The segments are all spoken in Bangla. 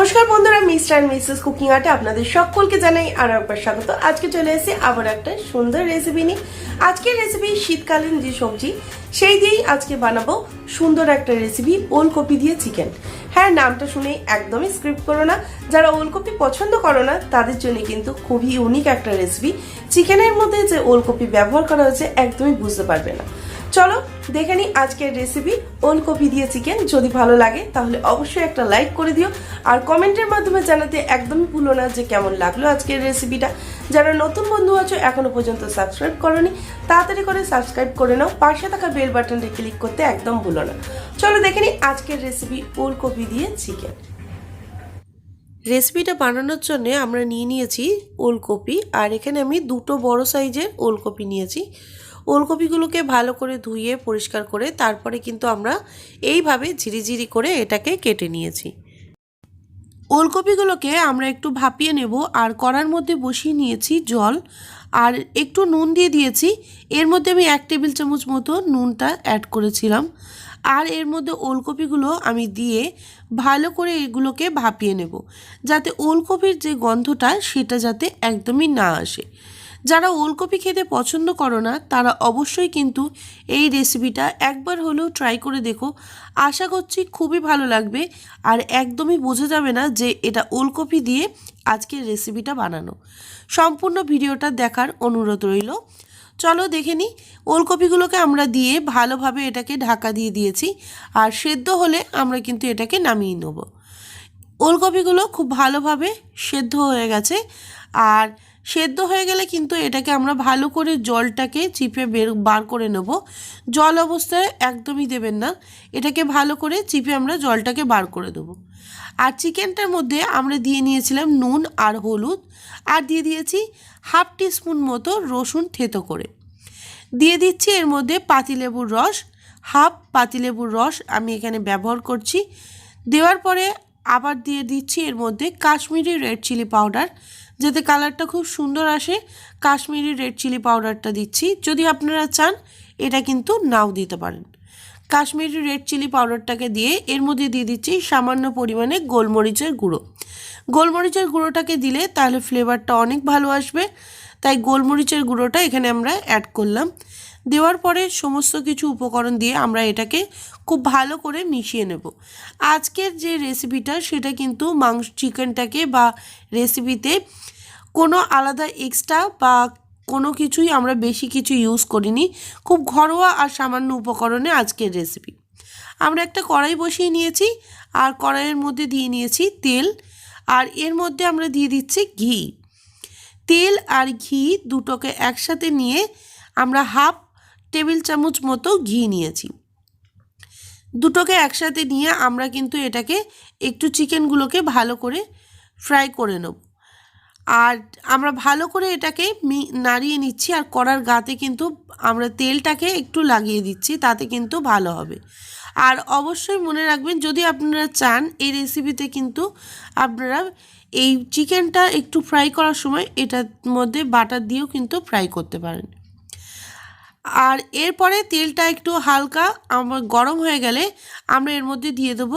নমস্কার বন্ধুরা, মিস্টার মিসেস কুকিং আর্টে আপনাদের সকলকে জানাই আরো একবার স্বাগত। আজকে চলে এসেছি আবার একটা সুন্দর রেসিপি নিয়ে। আজকের রেসিপি শীতকালীন যে সবজি সেই দিয়েই আজকে বানাবো সুন্দর একটা রেসিপি, ওলকপি দিয়ে চিকেন। হ্যাঁ, নামটা শুনে একদমই স্ক্রিপ্ট করো না। যারা ওলকপি পছন্দ করো না তাদের জন্য কিন্তু খুবই ইউনিক একটা রেসিপি। চিকেনের মধ্যে যে ওলকপি ব্যবহার করা হয়েছে একদমই বুঝতে পারবে না। চলো দেখে নিই আজকের রেসিপি ওলকপি দিয়ে চিকেন। যদি ভালো লাগে তাহলে অবশ্যই একটা লাইক করে দিও, আর কমেন্টের মাধ্যমে জানাতে একদমই ভুলো না যে কেমন লাগলো আজকের রেসিপিটা। যারা নতুন বন্ধু আছো এখনো পর্যন্ত সাবস্ক্রাইব করোনি, তাড়াতাড়ি করে সাবস্ক্রাইব করে নাও, পাশে থাকা বেল বাটনটা ক্লিক করতে একদম ভুলো না। চলো দেখে নিই আজকের রেসিপি ওলকপি দিয়ে চিকেন। রেসিপিটা বানানোর জন্য আমরা নিয়েছি ওলকপি, আর এখানে আমি দুটো বড় সাইজের ওলকপি নিয়েছি। ওলকপিগুলোকে ভালো করে ধুয়ে পরিষ্কার করে তারপরে কিন্তু আমরা এইভাবে ঝিরিঝিরি করে এটাকে কেটে নিয়েছি। ওলকপিগুলোকে আমরা একটু ভাপিয়ে নেব, আর কড়ার মধ্যে বসিয়ে নিয়েছি জল, আর একটু নুন দিয়ে দিয়েছি। এর মধ্যে আমি 1 টেবিল চামচ মতো নুনটা অ্যাড করেছিলাম, আর এর মধ্যে ওলকপিগুলো আমি দিয়ে ভালো করে এগুলোকে ভাপিয়ে নেব, যাতে ওলকপির যে গন্ধটা সেটা যাতে একদমই না আসে। যারা ওলকপি খেতে পছন্দ করো না তারা অবশ্যই কিন্তু এই রেসিপিটা একবার হলেও ট্রাই করে দেখো। আশা করছি খুবই ভালো লাগবে, আর একদমই বোঝা যাবে না যে এটা ওলকপি দিয়ে আজকের রেসিপিটা বানানো। সম্পূর্ণ ভিডিওটা দেখার অনুরোধ রইল। চলো দেখে নিই। ওলকপিগুলোকে আমরা দিয়ে ভালোভাবে এটাকে ঢাকা দিয়ে দিয়েছি, আর সেদ্ধ হলে আমরা কিন্তু এটাকে নামিয়ে নেব। ওলকপিগুলো খুব ভালোভাবে সেদ্ধ হয়ে গেছে, আর সেদ্ধ হয়ে গেলে কিন্তু এটাকে আমরা ভালো করে জলটাকে চিপে বার করে নেব। জল অবস্থায় একদমই দেবেন না, এটাকে ভালো করে চিপে আমরা জলটাকে বার করে দেব। আর চিকেনটার মধ্যে আমরা দিয়ে নিয়েছিলাম নুন আর হলুদ, আর দিয়ে দিয়েছি 1/2 টিস্পুন মতো রসুন থেতো করে। দিয়ে দিচ্ছি এর মধ্যে পাতিলেবুর রস, 1/2 পাতিলেবুর রস আমি এখানে ব্যবহার করছি। দেওয়ার পরে আবার দিয়ে দিচ্ছি এর মধ্যে কাশ্মীরি রেড চিলি পাউডার, যাতে কালারটা খুব সুন্দর আসে। কাশ্মীরি রেড চিলি পাউডারটা দিচ্ছি, যদি আপনারা চান এটা কিন্তু নাও দিতে পারেন। কাশ্মীরি রেড চিলি পাউডারটাকে দিয়ে এর মধ্যে দিয়ে দিচ্ছি সামান্য পরিমাণে গোলমরিচের গুঁড়ো। গোলমরিচের গুঁড়োটাকে দিলে তাহলে ফ্লেভারটা অনেক ভালো আসবে, তাই গোলমরিচের গুঁড়োটা এখানে আমরা অ্যাড করলাম। দেওয়ার পরে সমস্ত কিছু উপকরণ দিয়ে আমরা এটাকে খুব ভালো করে মিশিয়ে নেব। আজকের যে রেসিপিটা সেটা কিন্তু চিকেনটাকে বা রেসিপিতে কোনো আলাদা এক্সট্রা বা কোনো কিছুই আমরা বেশি কিছু ইউজ করিনি। খুব ঘরোয়া আর সামান্য উপকরণে আজকের রেসিপি। আমরা একটা কড়াই বসিয়ে নিয়েছি, আর কড়াইয়ের মধ্যে দিয়ে নিয়েছি তেল, আর এর মধ্যে আমরা দিয়ে দিচ্ছি ঘি। তেল আর ঘি দুটোকে একসাথে নিয়ে আমরা 1/2 টেবিল চামচ মতো ঘি নিয়েছি। দুটোকে একসাথে নিয়ে আমরা কিন্তু এটাকে একটু চিকেনগুলোকে ভালো করে ফ্রাই করে নেব। আর আমরা ভালো করে এটাকে নাড়িয়ে নিচ্ছি, আর কড়ার গাতে কিন্তু আমরা তেলটাকে একটু লাগিয়ে দিচ্ছি, তাতে কিন্তু ভালো হবে। আর অবশ্যই মনে রাখবেন, যদি আপনারা চান এই রেসিপিতে কিন্তু আপনারা এই চিকেনটা একটু ফ্রাই করার সময় এটার মধ্যে বাটার দিয়েও কিন্তু ফ্রাই করতে পারেন। আর এরপরে তেলটা একটু হালকা গরম হয়ে গেলে আমরা এর মধ্যে দিয়ে দেবো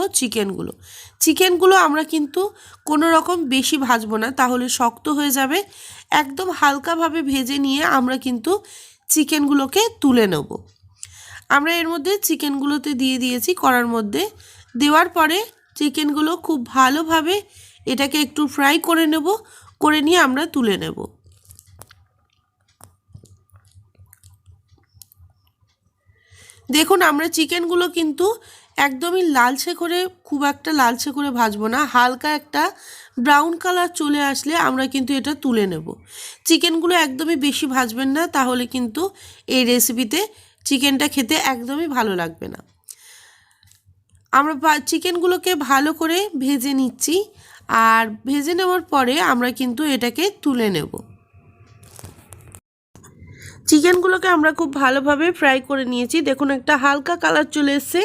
চিকেনগুলো আমরা কিন্তু কোনো রকম বেশি ভাজবো না, তাহলে শক্ত হয়ে যাবে। একদম হালকাভাবে ভেজে নিয়ে আমরা কিন্তু চিকেনগুলোকে তুলে নেব। আমরা এর মধ্যে চিকেনগুলোতে দিয়ে দিয়েছি কড়ার মধ্যে। দেওয়ার পরে চিকেনগুলো খুব ভালোভাবে এটাকে একটু ফ্রাই করে নেব, করে নিয়ে আমরা তুলে নেব। দেখুন, আমরা চিকেনগুলো কিন্তু একদমই লালচে করে, খুব একটা লালচে করে ভাজবো না, হালকা একটা ব্রাউন কালার চলে আসলে আমরা কিন্তু এটা তুলে নেব। চিকেনগুলো একদমই বেশি ভাজবেন না, তাহলে কিন্তু এই রেসিপিতে চিকেনটা খেতে একদমই ভালো লাগবে না। আমরা চিকেনগুলোকে ভালো করে ভেজে নিচ্ছি, আর ভেজে নেওয়ার পরে আমরা কিন্তু এটাকে তুলে নেব। চিকেনগুলোকে আমরা খুব ভালোভাবে ফ্রাই করে নিয়েছি। দেখুন, একটা হালকা কালার চলে এসছে,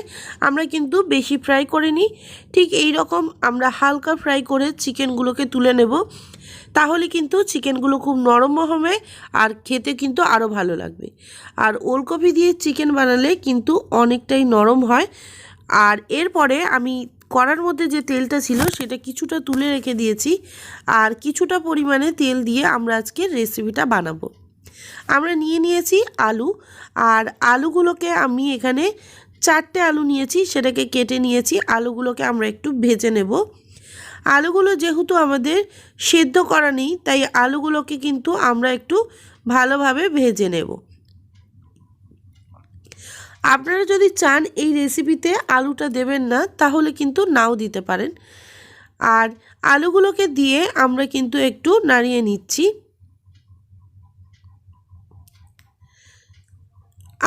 আমরা কিন্তু বেশি ফ্রাই করিনি। ঠিক এই রকম আমরা হালকা ফ্রাই করে চিকেনগুলোকে তুলে নেব, তাহলে কিন্তু চিকেনগুলো খুব নরম হবে, আর খেতে কিন্তু আরও ভালো লাগবে। আর ওলকপি দিয়ে চিকেন বানালে কিন্তু অনেকটাই নরম হয়। আর এরপরে আমি কড়ার মধ্যে যে তেলটা ছিল সেটা কিছুটা তুলে রেখে দিয়েছি, আর কিছুটা পরিমাণে তেল দিয়ে আমরা আজকে রেসিপিটা বানাবো। আমরা নিয়ে নিয়েছি আলু, আর আলুগুলোকে আমি এখানে 4টে আলু নিয়েছি, সেটাকে কেটে নিয়েছি। আলুগুলোকে আমরা একটু ভেজে নেব। আলুগুলো যেহেতু আমাদের সেদ্ধ করা নেই, তাই আলুগুলোকে কিন্তু আমরা একটু ভালোভাবে ভেজে নেব। আপনারা যদি চান এই রেসিপিতে আলুটা দেবেন না, তাহলে কিন্তু নাও দিতে পারেন। আর আলুগুলোকে দিয়ে আমরা কিন্তু একটু নাড়িয়ে নিচ্ছি।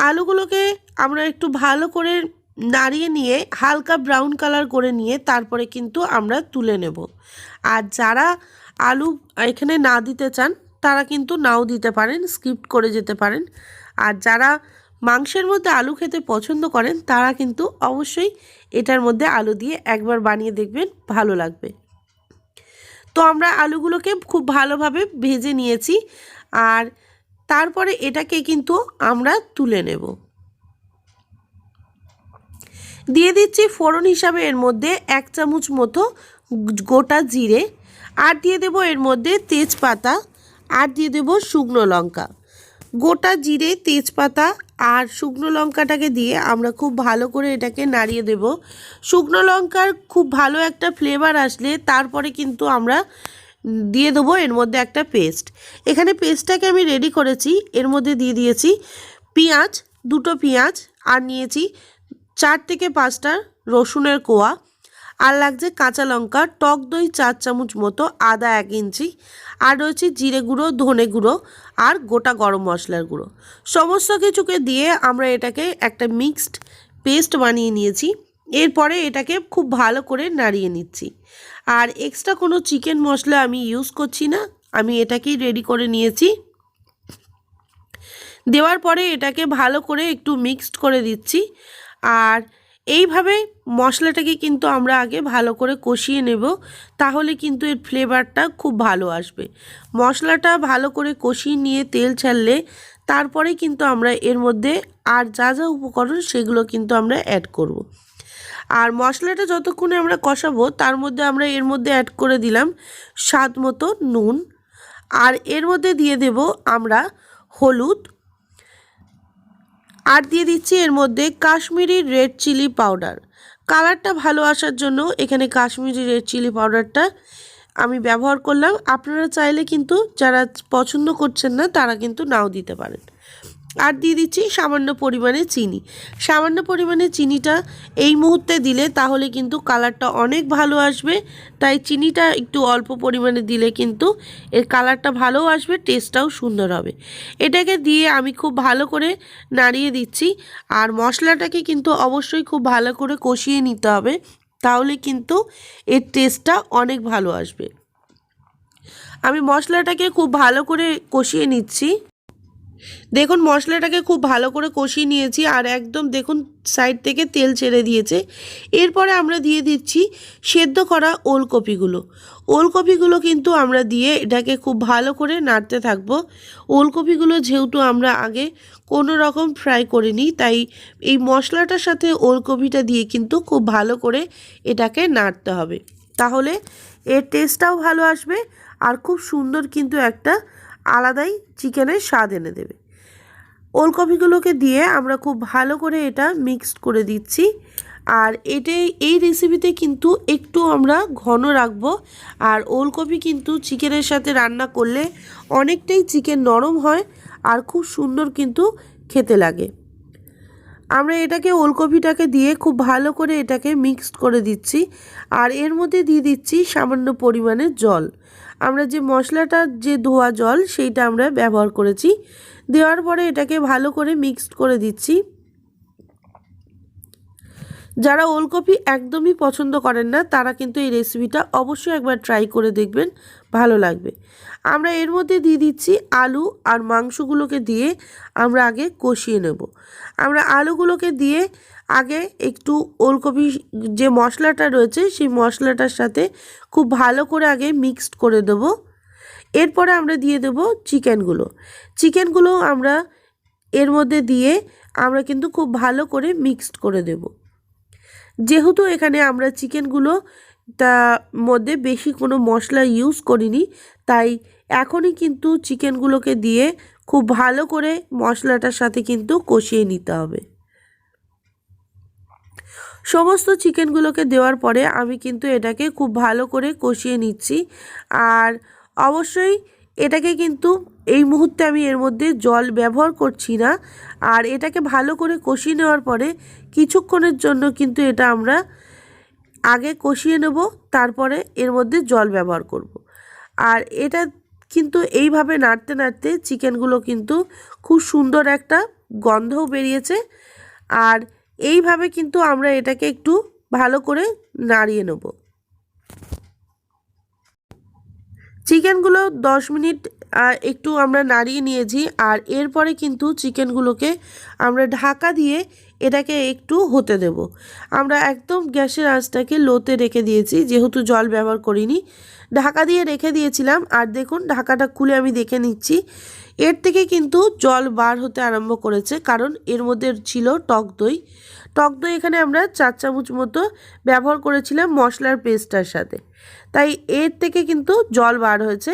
আলুগুলোকে আমরা একটু ভালো করে নাড়িয়ে নিয়ে হালকা ব্রাউন কালার করে নিয়ে তারপরে কিন্তু আমরা তুলে নেব। আর যারা আলু এখানে না দিতে চান তারা কিন্তু নাও দিতে পারেন, স্কিপ করে যেতে পারেন। আর যারা মাংসের মধ্যে আলু খেতে পছন্দ করেন তারা কিন্তু অবশ্যই এটার মধ্যে আলু দিয়ে একবার বানিয়ে দেখবেন, ভালো লাগবে। তো আমরা আলুগুলোকে খুব ভালোভাবে ভেজে নিয়েছি, আর তারপরে এটাকে কিন্তু আমরা তুলে নেব। দিয়ে দিচ্ছি ফোড়ন হিসাবে এর মধ্যে 1 চামচ মতো গোটা জিরে, আর দিয়ে দেব এর মধ্যে তেজপাতা, আর দিয়ে দেব শুকনো লঙ্কা। গোটা জিরে, তেজপাতা আর শুকনো লঙ্কাটাকে দিয়ে আমরা খুব ভালো করে এটাকে নাড়িয়ে দেব। শুকনো লঙ্কার খুব ভালো একটা ফ্লেভার আসলে তারপরে কিন্তু আমরা দিয়ে দেবো এর মধ্যে একটা পেস্ট। এখানে পেস্টটাকে আমি রেডি করেছি। এর মধ্যে দিয়ে দিয়েছি পেঁয়াজ, 2টো পেঁয়াজ, আর নিয়েছি 4 থেকে 5টা রসুনের কোয়া, আর লাগছে কাঁচা লঙ্কা, টক দই 4 চামচ মতো, আদা 1 ইঞ্চি, আর রয়েছে জিরে গুঁড়ো, ধনে গুঁড়ো আর গোটা গরম মশলার গুঁড়ো। সমস্ত কিছুকে দিয়ে আমরা এটাকে একটা মিক্সড পেস্ট বানিয়ে নিয়েছি। এরপরে এটাকে খুব ভালো করে নাড়িয়ে নিচ্ছি। আর এক্সট্রা কোনো চিকেন মশলা আমি ইউজ করছি না, আমি এটাকেই রেডি করে নিয়েছি। দেওয়ার পরে এটাকে ভালো করে একটু মিক্সড করে দিচ্ছি। আর এইভাবে মশলাটাকে কিন্তু আমরা আগে ভালো করে কষিয়ে নেব, তাহলে কিন্তু এর ফ্লেভারটা খুব ভালো আসবে। মশলাটা ভালো করে কষিয়ে নিয়ে তেল ছাড়লে তারপরে কিন্তু আমরা এর মধ্যে আর যা যা উপকরণ সেগুলো কিন্তু আমরা অ্যাড করব। আর মশলাটা যতক্ষণে আমরা কষাবো তার মধ্যে আমরা এর মধ্যে অ্যাড করে দিলাম স্বাদ মতো নুন, আর এর মধ্যে দিয়ে দেব আমরা হলুদ, আর দিয়ে দিচ্ছি এর মধ্যে কাশ্মীরি রেড চিলি পাউডার। কালারটা ভালো আসার জন্য এখানে কাশ্মীরি রেড চিলি পাউডারটা আমি ব্যবহার করলাম। আপনারা চাইলে কিন্তু যারা পছন্দ করছেন না তারা কিন্তু নাও দিতে পারেন। আর দিয়ে দিচ্ছি সামান্য পরিমাণে চিনি। সামান্য পরিমাণে চিনিটা এই মুহূর্তে দিলে তাহলে কিন্তু কালারটা অনেক ভালো আসবে, তাই চিনিটা একটু অল্প পরিমাণে দিলে কিন্তু এর কালারটা ভালো আসবে, টেস্টটাও সুন্দর হবে। এটাকে দিয়ে আমি খুব ভালো করে নাড়িয়ে দিচ্ছি। আর মশলাটাকে কিন্তু অবশ্যই খুব ভালো করে কষিয়ে নিতে হবে, তাহলে কিন্তু এর টেস্টটা অনেক ভালো আসবে। আমি মশলাটাকে খুব ভালো করে কষিয়ে নিচ্ছি। দেখুন মশলাটাকে খুব ভালো করে কষিয়ে নিয়েছি, আর একদম দেখুন সাইড থেকে তেল ছেড়ে দিয়েছে। এরপরে আমরা দিয়ে দিচ্ছি সেদ্ধ করা ওলকপিগুলো। ওলকপিগুলো কিন্তু আমরা দিয়ে এটাকে খুব ভালো করে নাড়তে থাকবো। ওলকপিগুলো যেহেতু আমরা আগে কোনো রকম ফ্রাই করিনি, তাই এই মশলাটার সাথে ওলকপিটা দিয়ে কিন্তু খুব ভালো করে এটাকে নাড়তে হবে, তাহলে এর টেস্টটাও ভালো আসবে আর খুব সুন্দর কিন্তু একটা আলাদাই চিকেনের স্বাদ এনে দেবে। ওলকপিগুলোকে দিয়ে আমরা খুব ভালো করে এটা মিক্সড করে দিচ্ছি। আর এই রেসিপিতে কিন্তু একটু আমরা ঘন রাখবো। আর ওলকপি কিন্তু চিকেনের সাথে রান্না করলে অনেকটাই চিকেন নরম হয় আর খুব সুন্দর কিন্তু খেতে লাগে। আমরা এটাকে ওলকপিটাকে দিয়ে খুব ভালো করে এটাকে মিক্সড করে দিচ্ছি। আর এর মধ্যে দিয়ে দিচ্ছি সামান্য পরিমাণে জল। আমরা যে মশলাটার যে ধোয়া জল সেইটা আমরা ব্যবহার করেছি। দেওয়ার পরে এটাকে ভালো করে মিক্সড করে দিচ্ছি। যারা ওলকপি একদমই পছন্দ করেন না তারা কিন্তু এই রেসিপিটা অবশ্যই একবার ট্রাই করে দেখবেন, ভালো লাগবে। আমরা এর মধ্যে দিয়ে দিচ্ছি আলু আর মাংসগুলোকে দিয়ে আমরা আগে কষিয়ে নেব। আমরা আলুগুলোকে দিয়ে আগে একটু ওলকপি যে মশলাটা রয়েছে সেই মশলাটার সাথে খুব ভালো করে আগে মিক্সড করে দেব। এরপরে আমরা দিয়ে দেব চিকেনগুলো আমরা এর মধ্যে দিয়ে আমরা কিন্তু খুব ভালো করে মিক্সড করে দেব। যেহেতু এখানে আমরা চিকেনগুলো তার মধ্যে বেশি কোনো মশলা ইউজ করিনি, তাই এখনই কিন্তু চিকেনগুলোকে দিয়ে খুব ভালো করে মশলাটার সাথে কিন্তু কষিয়ে নিতে হবে। সমস্ত চিকেনগুলোকে দেওয়ার পরে আমি কিন্তু এটাকে খুব ভালো করে কষিয়ে নিচ্ছি। আর অবশ্যই এটাকে কিন্তু এই মুহূর্তে আমি এর মধ্যে জল ব্যবহার করছি না। আর এটাকে ভালো করে কষিয়ে নেওয়ার পরে কিছুক্ষণের জন্য কিন্তু এটা আমরা আগে কষিয়ে নেব, তারপরে এর মধ্যে জল ব্যবহার করব। আর এটা কিন্তু এইভাবে নাড়তে নাড়তে চিকেনগুলো কিন্তু খুব সুন্দর একটা গন্ধও বেরিয়েছে। আর এইভাবে কিন্তু আমরা এটাকে একটু ভালো করে নাড়িয়ে নেব। চিকেনগুলো 10 মিনিট একটু আমরা নাড়িয়ে নিয়েছি। আর এরপরে কিন্তু চিকেনগুলোকে আমরা ঢাকা দিয়ে এটাকে একটু হতে দেব। আমরা একদম গ্যাসের আঁচটাকে লোতে রেখে দিয়েছি, যেহেতু জল ব্যবহার করিনি। ঢাকা দিয়ে রেখে দিয়েছিলাম। আর দেখুন ঢাকাটা খুলে আমি দেখে নিচ্ছি, এর থেকে কিন্তু জল বার হতে আরম্ভ করেছে, কারণ এর মধ্যে ছিল টক দই। টক দই এখানে আমরা 4 চামচ মতো ব্যবহার করেছিলাম মশলার পেস্টটার সাথে, তাই এর থেকে কিন্তু জল বার হয়েছে।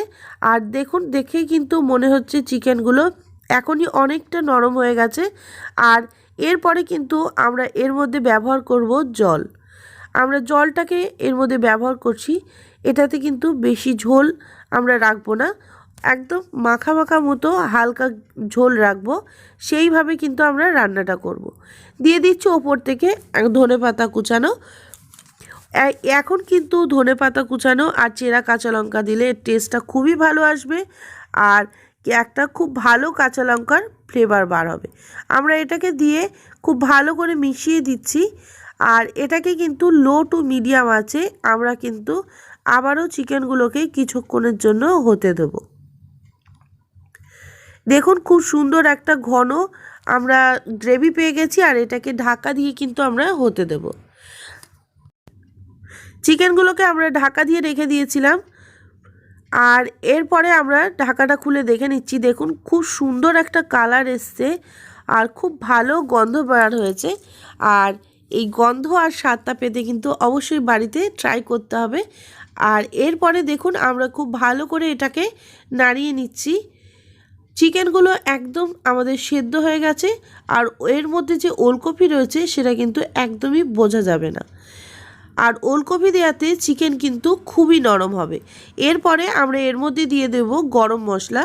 আর দেখুন, দেখেই কিন্তু মনে হচ্ছে চিকেনগুলো এখনই অনেকটা নরম হয়ে গেছে। আর এরপরে কিন্তু আমরা এর মধ্যে ব্যবহার করব জল। আমরা জলটাকে এর মধ্যে ব্যবহার করছি। এটাতে কিন্তু বেশি ঝোল আমরা রাখবো না, একদম মাখা মাখা মতো হালকা ঝোল রাখবো, সেইভাবে কিন্তু আমরা রান্নাটা করব। দিয়ে দিচ্ছি ওপর থেকে ধনেপাতা কুচানো। এখন কিন্তু ধনেপাতা কুচানো আর চেরা কাঁচা লঙ্কা দিলে টেস্টটা খুবই ভালো আসবে, আর একটা খুব ভালো কাঁচা লঙ্কার ফ্লেভার বার হবে। আমরা এটাকে দিয়ে খুব ভালো করে মিশিয়ে দিচ্ছি। আর এটাকে কিন্তু লো টু মিডিয়াম আছে আমরা কিন্তু আবারও চিকেনগুলোকে কিছুক্ষণের জন্য হতে দেব। দেখুন খুব সুন্দর একটা ঘন আমরা গ্রেভি পেয়ে গেছি। আর এটাকে ঢাকা দিয়ে কিন্তু আমরা হতে দেব। চিকেনগুলোকে আমরা ঢাকা দিয়ে রেখে দিয়েছিলাম। আর এরপরে আমরা ঢাকাটা খুলে দেখে নিচ্ছি। দেখুন খুব সুন্দর একটা কালার এসছে আর খুব ভালো গন্ধ বের হয়েছে। আর এই গন্ধ আর স্বাদটা পেতে কিন্তু অবশ্যই বাড়িতে ট্রাই করতে হবে। আর এরপরে দেখুন আমরা খুব ভালো করে এটাকে নাড়িয়ে নিচ্ছি। চিকেনগুলো একদম আমাদের সেদ্ধ হয়ে গেছে। আর এর মধ্যে যে ওলকপি রয়েছে সেটা কিন্তু একদমই বোঝা যাবে না। আর ওলকপি দেওয়াতে চিকেন কিন্তু খুবই নরম হবে। এরপরে আমরা এর মধ্যে দিয়ে দেব গরম মশলা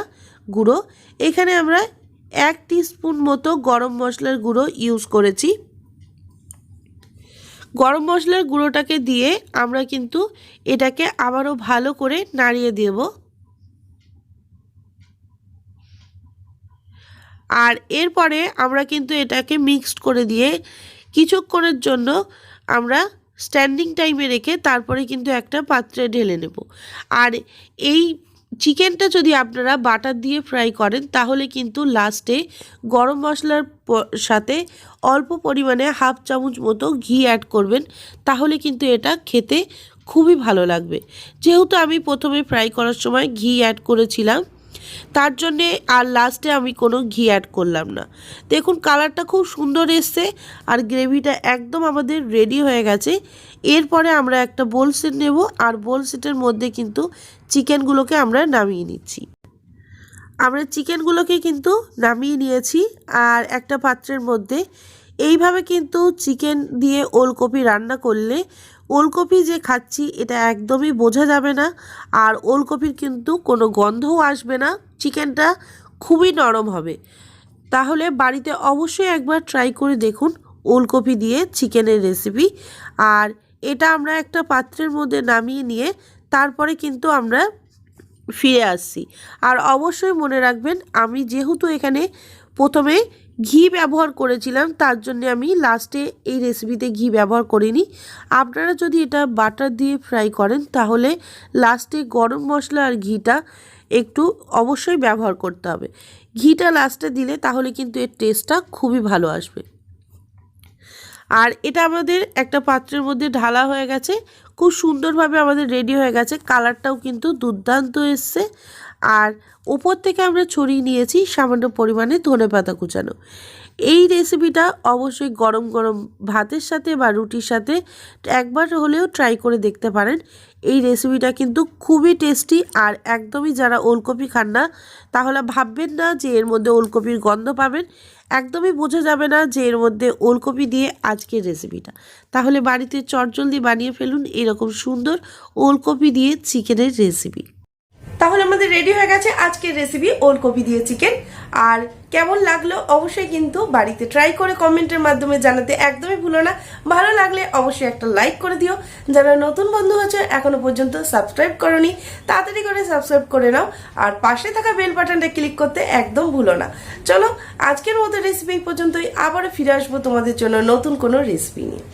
গুঁড়ো। এখানে আমরা 1 টিস্পুন মতো গরম মশলার গুঁড়ো ইউজ করেছি। গরম মশলার গুঁড়োটাকে দিয়ে আমরা কিন্তু এটাকে আবারও ভালো করে নাড়িয়ে দেব। আর এরপরে আমরা কিন্তু এটাকে মিক্সড করে দিয়ে কিছুক্ষণের জন্য আমরা স্ট্যান্ডিং টাইমে রেখে তারপরে কিন্তু একটা পাত্রে ঢেলে নেব। আর এই চিকেনটা যদি আপনারা বাটার দিয়ে ফ্রাই করেন তাহলে কিন্তু লাস্টে গরম মশলার সাথে অল্প পরিমাণে 1/2 চামচ মতো ঘি অ্যাড করবেন, তাহলে কিন্তু এটা খেতে খুবই ভালো লাগবে। যেহেতু আমি প্রথমে ফ্রাই করার সময় ঘি অ্যাড করেছিলাম, তার জন্যে আর লাস্টে আমি কোনো ঘি অ্যাড করলাম না। দেখুন কালারটা খুব সুন্দর এসছে আর গ্রেভিটা একদম আমাদের রেডি হয়ে গেছে। এরপরে আমরা একটা বোল সেট নেব। আর বোল সেটের মধ্যে কিন্তু চিকেনগুলোকে আমরা নামিয়ে নিচ্ছি। আমরা চিকেনগুলোকে কিন্তু নামিয়ে নিয়েছি আর একটা পাত্রের মধ্যে। এইভাবে কিন্তু চিকেন দিয়ে ওলকপি রান্না করলে ওলকপি যে খাচ্ছি এটা একদমই বোঝা যাবে না। আর ওলকপির কিন্তু কোনো গন্ধও আসবে না। চিকেনটা খুবই নরম হবে। তাহলে বাড়িতে অবশ্যই একবার ট্রাই করে দেখুন ওলকপি দিয়ে চিকেনের রেসিপি। আর এটা আমরা একটা পাত্রের মধ্যে নামিয়ে নিয়ে তারপরে কিন্তু আমরা ফিরে আসছি। আর অবশ্যই মনে রাখবেন, আমি যেহেতু এখানে প্রথমে ঘি ব্যবহার করেছিলাম তার জন্য আমি লাস্টে এই রেসিপিতে ঘি ব্যবহার করিনি। আপনারা যদি এটা বাটার দিয়ে ফ্রাই করেন তাহলে লাস্টে গরম মশলা আর ঘিটা একটু অবশ্যই ব্যবহার করতে হবে। ঘিটা লাস্টে দিলে তাহলে কিন্তু এর টেস্টটা খুবই ভালো আসবে। আর এটা আমাদের একটা পাত্রের মধ্যে ঢালা হয়ে গেছে, খুব সুন্দরভাবে আমাদের রেডি হয়ে গেছে। কালারটাও কিন্তু দুর্দান্ত এসছে। আর ওপর থেকে আমরা ছড়িয়ে নিয়েছি সামান্য পরিমাণে ধনেপাতা কুচানো। এই রেসিপিটা অবশ্যই গরম গরম ভাতের সাথে বা রুটির সাথে একবার হলেও ট্রাই করে দেখতে পারেন। এই রেসিপিটা কিন্তু খুবই টেস্টি, আর একদমই যারা ওলকপি খান না তাহলে ভাববেন না যে এর মধ্যে ওলকপির গন্ধ পাবেন, একদমই বোঝা যাবে না যে এর মধ্যে ওলকপি দিয়ে আজকের রেসিপিটা। তাহলে বাড়িতে চটজলদি বানিয়ে ফেলুন এরকম সুন্দর ওলকপি দিয়ে চিকেনের রেসিপি। তাহলে আমাদের রেডি হয়ে গেছে আজকের রেসিপি ওলকপি দিয়ে চিকেন। আর কেমন লাগলো অবশ্যই কিন্তু বাড়িতে ট্রাই করে কমেন্টের মাধ্যমে জানাতে একদমই ভুলো না। ভালো লাগলে অবশ্যই একটা লাইক করে দিও। যারা নতুন বন্ধু হয়েছে এখনো পর্যন্ত সাবস্ক্রাইব করোনি তাড়াতাড়ি করে সাবস্ক্রাইব করে নাও, আর পাশে থাকা বেল বাটনটা ক্লিক করতে একদম ভুলো না। চলো আজকের মতো রেসিপি পর্যন্তই, আবারও ফিরে আসবো তোমাদের জন্য নতুন কোনো রেসিপি নিয়ে।